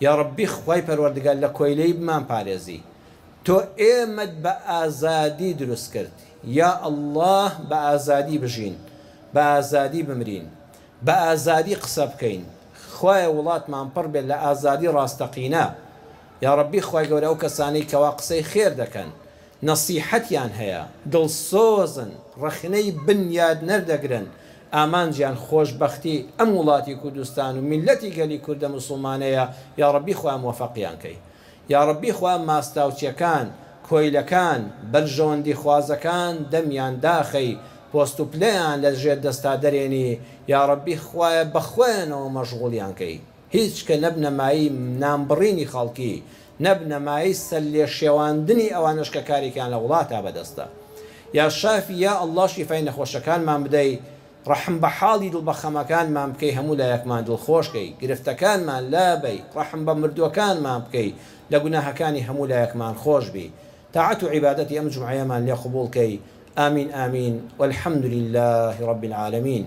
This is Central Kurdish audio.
یا ڕەبی خوای پەروەردگار لە کۆیلەی بمان پارێزی تۆ ئێمەت بە ئازادی دروست کرد یا ئەڵڵاه بە ئازادی بژین بە ئازادی بمرین بە ئازادی قسە بکەین خوایە وڵاتمان پڕ بێت لە ئازادی ڕاستەقینە یا ڕەبی خوای گەورە ئەو کەسانەی کەوا قسەی خێر دەکەن نەسیحەتیان هەیە دڵسۆزن ڕەخنەی بنیاد نەردەگرن ئامانجیان خۆشبەختی ئەم وڵاتی کوردستان و میلەتی گەلی کوردە موسڵمانەیە یا ڕەبی خوا موفەقیان کەی یا ڕەبی خوا ماستاوچیەکان کۆیلەکان بەرژەوەندی خوازەکان دەمیان داخەی پۆست و پلەیان لە ژێر دەستا دەرێنی یا ڕەبی خوایە بەخوێنەوە مەشغوڵیان کەی هیچ کە نەبنەمایی نامبڕینی خەڵکی نەبنەمایی سەر لێ شێواندنی ئەوانش کە کارێکیان لە وڵاتە بەدەستە یا شافی یا ئەڵڵا شیفای نەخۆشەکانمان بدەی ڕەحم بە حاڵی دڵبەخەمەکانمان بکەی هەموو لایەکمان دڵخۆشکەی گرفتەکانمان لابەی ڕەحم بە مردووەکانمان بکەی لە گوناهەکانی هەموو لایەکمان خۆش بی تاعەت و عیبادەتی ئەم جومعەیەمان لێ قبوڵ کەی آمین آمین والحمد لله رب العالمين.